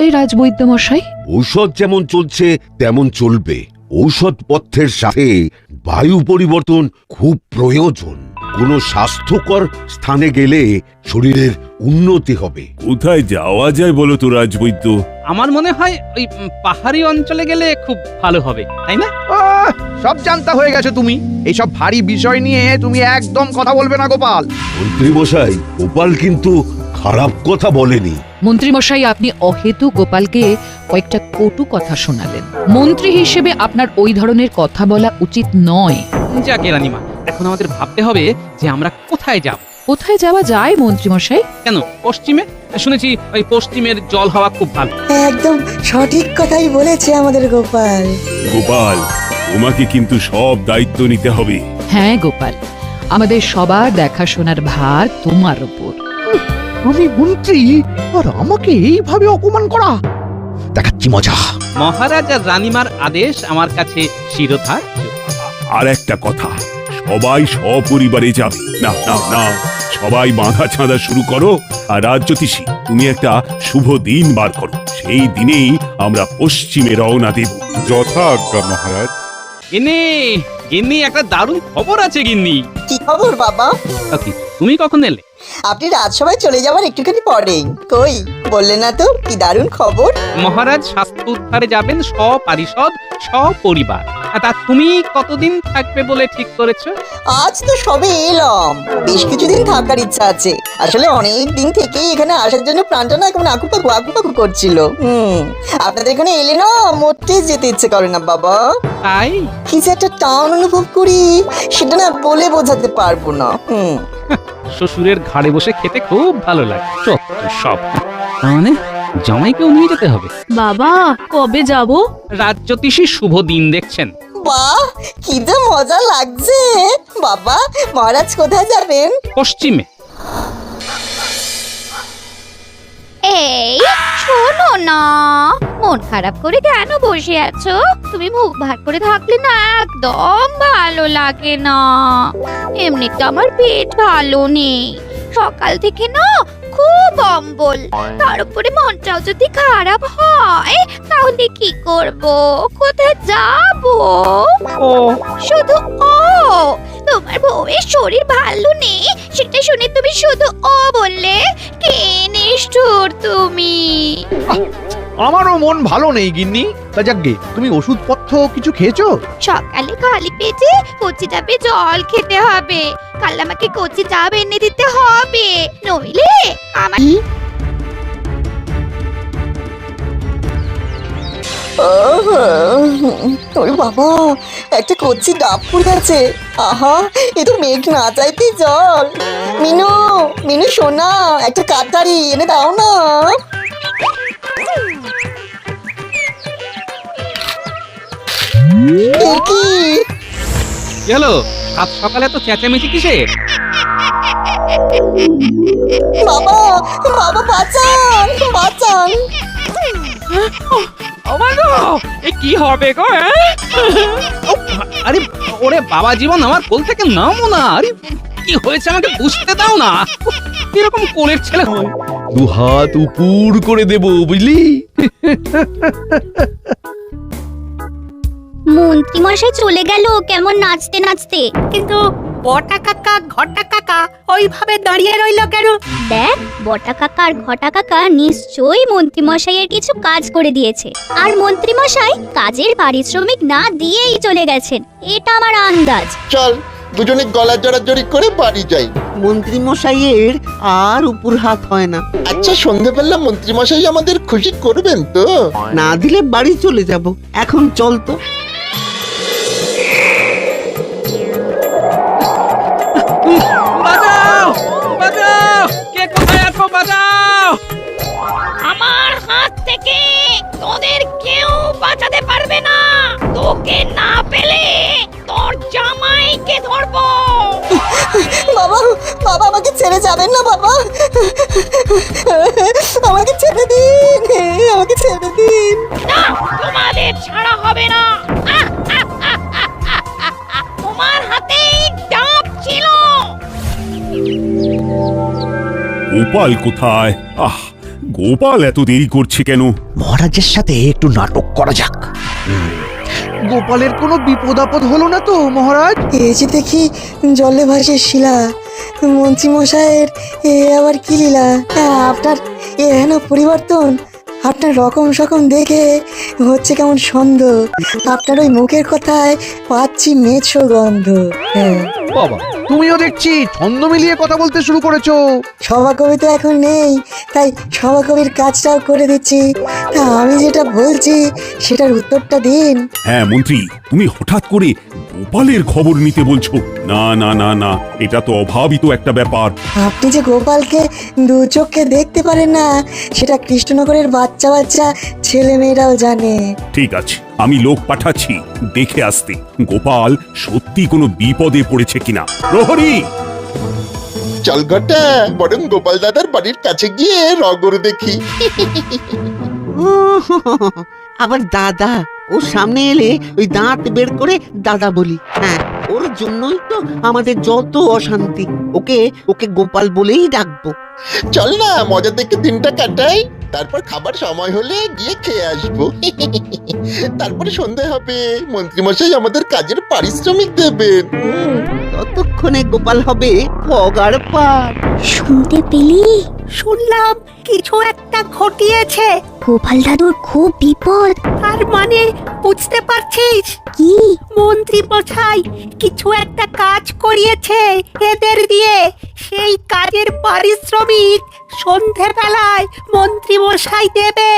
নিশ্চয়ই রাজবৈদ্য মশাই। ঔষধ যেমন চলছে তেমন চলবে। ঔষধপথ্যের সাথে বায়ু পরিবর্তন খুব প্রয়োজন। কোনো স্বাস্থ্যকর স্থানে গেলে শরীরের উন্নতি হবে। কোথায় যাওয়া যায় বলো তো রাজবৈদ্য? আমার মনে হয় ওই পাহাড়ি অঞ্চলে গেলে খুব ভালো হবে, তাই না? সব জানতা হয়ে গেছো তুমি। এইসব ভারী বিষয় নিয়ে তুমি একদম কথা বলবে না গোপাল। মন্ত্রী মশাই, গোপাল কিন্তু খারাপ কথা বলেনি। মন্ত্রী মশাই, আপনি অহেতু গোপালকে কয়েকটা কটু কথা শোনালেন। মন্ত্রী হিসেবে আপনার ওই ধরনের কথা বলা উচিত নয়। যাকে রানীমা, এখন আমাদের ভাবতে হবে যে আমরা কোথায় যাব। কোথায় যাওয়া যায় মন্ত্রী মশাই? কেন, পশ্চিমে? শুনেছি ওই পশ্চিমের জল হাওয়া খুব ভালো। একদম সঠিক কথাই বলেছে আমাদের গোপাল। গোপাল, তোমাকে কিন্তু সব দায়িত্ব নিতে হবে। হ্যাঁ গোপাল, আমাদের সবার দেখাশোনার ভার তোমার উপর। আমি মন্ত্রী আর আমাকে এইভাবে অপমান করা, দেখাচ্ছি মজা। মহারাজ আর রানীমার আদেশ আমার কাছে শিরোধার্য। আর একটা কথা, সবাই সপরিবারে যাবে। না না না, সবাই বাঁধা ছাঁধা শুরু করো। আর রাজজ্যোতিষী, তুমি একটা শুভ দিন বার করো। সেই দিনেই আমরা পশ্চিমে রওনা দেব। যথা আজ্ঞা মহারাজ। গিন্নি, গিন্নি, একটা দারুণ খবর আছে গিন্নি। কি খবর বাবা? কি, তুমি কখন এলে? আপনি রাজসভায় চলে যাওয়ার একটুখানি পরেই। কই বললে না তো কি দারুণ খবর? মহারাজ স্বাস্থ্য উদ্ধারে যাবেন সপারিষদ সপরিবার। তা তুমি কতদিন থাকবে বলে ঠিক করেছো? আজ তো সবে এলাম, বেশ কিছুদিন থাকার ইচ্ছা আছে। আসলে অনেক দিন থেকেই এখানে আসার জন্য প্রাণটা না কেমন আকুপাকু করছিল। আপনাদের এখানে এলে না মোটে যেতে ইচ্ছে করে না বাবা। তাই কি যে একটা টান অনুভব করি, সেটা না বলে বোঝাতে পারবো না। শ্বশুরের ঘাড়ে বসে খেতে খুব ভালো লাগে। সব মানে জামাইকেও নিয়ে যেতে হবে। বাবা, কবে যাব? রাজজ্যোতিষী শুভ দিন দেখছেন। বাহ, কি যে মজা লাগছে। বাবা, মহারাজ কোথায় যাবেন? পশ্চিমে। এই শোনো না, মন খারাপ করে কেন বসে আছো? তুমি মুখ ভার করে থাকলে না একদম ভালো লাগে না। এমনিতে আমার পেট ভালো নেই, সকাল থেকে না খুব অম্বল। তার উপরে মনটাও যদি খারাপ হয় তাহলে কি করব, কোথায় যাব? ও শুধু ও, তোমার বউয়ের শরীর ভালো নেই সেটা শুনে তুমি শুধু ও বললে? কে নিষ্ঠুর তুমি! আমারও মন ভালো নেই গিন্নি। তা যাকগে, তুমি ওষুধপত্র কিছু খেয়েছো? সকালে খালি পেটে কচি ডাবে জল খেতে হবে। কাল আমাকে কচি ডাব এনে দিতে হবে, নইলে আমার ওরে বাবা, একটা কচ্ছি ডাব পড়ে আছে। আহা, এ তো মেঘ না চাইতে জল। মিনু, মিনু সোনা, একটা কাটারি এনে দাও না। কি হলো? সাত সকালে তো চেঁচামেচি কিসের? বাবা, বাবা বাঁচান, বাঁচান। এ কি হবে গো? আরে ওরে বাবা জীবন, আমার কোল থেকে নামো না। আরে কি হয়েছে আমাকে বুঝতে দাও না। এরকম কোলের ছেলে হয়। দু হাত উপর করে দেব, বুঝলি? মন্ত্রী মশাই চলে গেল কেমন নাচতে নাচতে। কিন্তু বটা কাকা ঘটা কাকা ওইভাবে দাঁড়িয়ে রইল কেন? দেখ, বটা কাকা আর ঘটা কাকা নিশ্চয়ই মন্ত্রী মশাইয়ের কিছু কাজ করে দিয়েছে, আর মন্ত্রী মশাই কাজের পারিশ্রমিক না দিয়েই চলে গেছেন, এটা আমার আন্দাজ। চল দুজনে গলা জড়াজড়ি করে বাড়ি যাই। মন্ত্রী মশাইয়ের আর উপর হাত হয় না। আচ্ছা, সন্ধ্যেবেলা মন্ত্রী মশাই আমাদের খুশি করবেন তো? না দিলে বাড়ি চলে যাব। এখন চল তো। বাঁচাও, বাঁচাও, কে কোথায় আছো? বাঁচাও! আমার হাত থেকে তোদের কেউ বাঁচাতে পারবে না। তোকে না পেলে তোর জামাইকে ধরবো। বাবা, বাবা আমাকে ছেড়ে যাবেন না বাবা। আমাকে ছেড়ে দিন, আমাকে ছেড়ে দিন। না, তোমাদের ছাড়া হবে না। তোমার হাতেই ডাব ছিল। গোপাল কোথায়? গোপাল এত দেরি করছে কেন? মহারাজের সাথে একটু নাটক করা যাক। গোপালের কোনো বিপদ আপদ হলো না তো মহারাজ? এই যে দেখি জলে ভাসে শিলা, মন্ত্রী মশাইয়ের এ আবার কি লীলা? আপনার এহেন পরিবর্তন, আপনার রকম সকম দেখে হচ্ছে কেমন সন্দেহ। আপনার ওই মুখের কথায় পাচ্ছি মেছো গন্ধ। হ্যাঁ, বাবা, তুমিও দেখছি ছন্দ মিলিয়ে কথা বলতে শুরু করেছো। সভাকবি তো এখন নেই, তাই সভাকবির কাজটাও করে দিচ্ছি। তা আমি যেটা বলছি সেটার উত্তরটা দিন। হ্যাঁ মন্ত্রী, তুমি হঠাৎ করে গোপালের খবর নিতে বলছো? না না না না, এটা তো অভাবিত একটা ব্যাপার। আপনি যে গোপালকে দু চোখে দেখতে পারেন না, সেটা কৃষ্ণনগরের বাচ্চা বাচ্চা ছেলে মেয়েরাও জানে। ঠিক আছে, আমি লোক পাঠাচ্ছি দেখে আসতে গোপাল সত্যি কোনো বিপদে পড়েছে কিনা। প্রহরী, চল ঘটা, বরং গোপাল দাদার বাড়ির কাছে গিয়ে রগর দেখি। আবার দাদা, ও সামনে এলে ওই দাঁত বের করে দাদা বলি। হ্যাঁ, ওর জন্যই তো আমাদের যত অশান্তি। ওকে ওকে গোপাল বলেই ডাকবো। চল না, মজা দেখে দিনটা কাটাই, তারপর খাবার সময় হলে গিয়ে খেয়ে আসবো। তারপরে সন্ধে হবে, মন্ত্রীমশাই আমাদের কাজের পারিশ্রমিক দেবেন। ততক্ষণে গোপাল হবে পগার পার। শুনতে পেলি? শুনলাম কিছু একটা ঘটিয়েছে। গোপাল দাদুর খুব বিপদ। তার মানে বুঝতে পারছিস? কি? মন্ত্রী মশাই কিছু একটা কাজ করিয়েছে এদের দিয়ে। সেই কাজের পারিশ্রমিক সন্ধেবেলায় মন্ত্রী মশাই দেবে।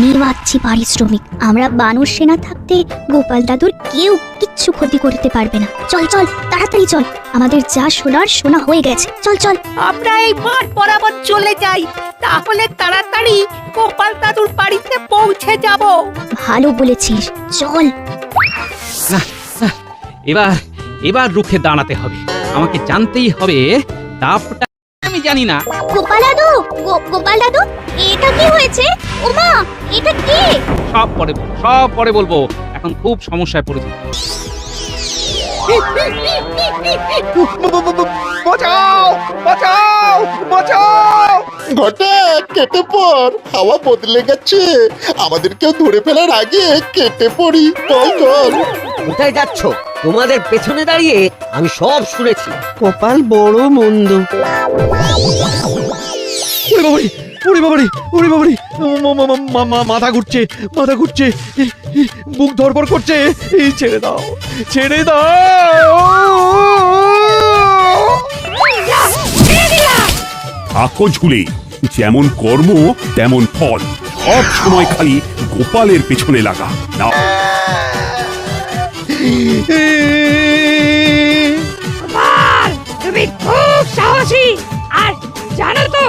নেওয়াচ্ছি পারিশ্রমিক। আমরা বানর সেনা থাকতে গোপাল দাদুর কেউ কিচ্ছু ক্ষতি করতে পারবে না। চল চল, তাড়াতাড়ি চল। আমাদের যা শোনার শোনা হয়ে গেছে। চল চল। আমরা এই মাঠ বরাবর চলে যাই, তাহলে তাড়াতাড়ি গোপাল দাদুর বাড়িতে পৌঁছে যাব। ভালো বলেছিস, চল। এবার এবার রুখে দাঁড়াতে হবে। আমাকে জানতেই হবে দাপটা আমি জানি না। গোপাল দাদু, গোপাল দাদু, এটা কি হয়েছে? ওমা, এটা কি? সব পরে বলবো। এখন খুব সমস্যায় পড়েছি। বাঁচাও, বাঁচাও, বাঁচাও! ঘটা, কেটে পড়, হাওয়া বদলে গেছে, আমাদেরকেও ধরে ফেলার আগে কেটে পড়ি। চল চল। কোথায় যাচ্ছ? তোমাদের পেছনে দাঁড়িয়ে আমি সব শুনেছি। কপাল বড় মন্দ। ওরে বাবারে, ওরে বাবারে, মাথা ঘুরছে, মাথা ঘুরছে, বুক ধরপড় করছে। এই ছেড়ে দাও, ছেড়ে দাও। থাকো ঝুলে, যেমন কর্ম তেমন ফল। সব সময় খালি গোপালের পেছনে লাগা না। তুমি খুব সাহসী, আর জানো তো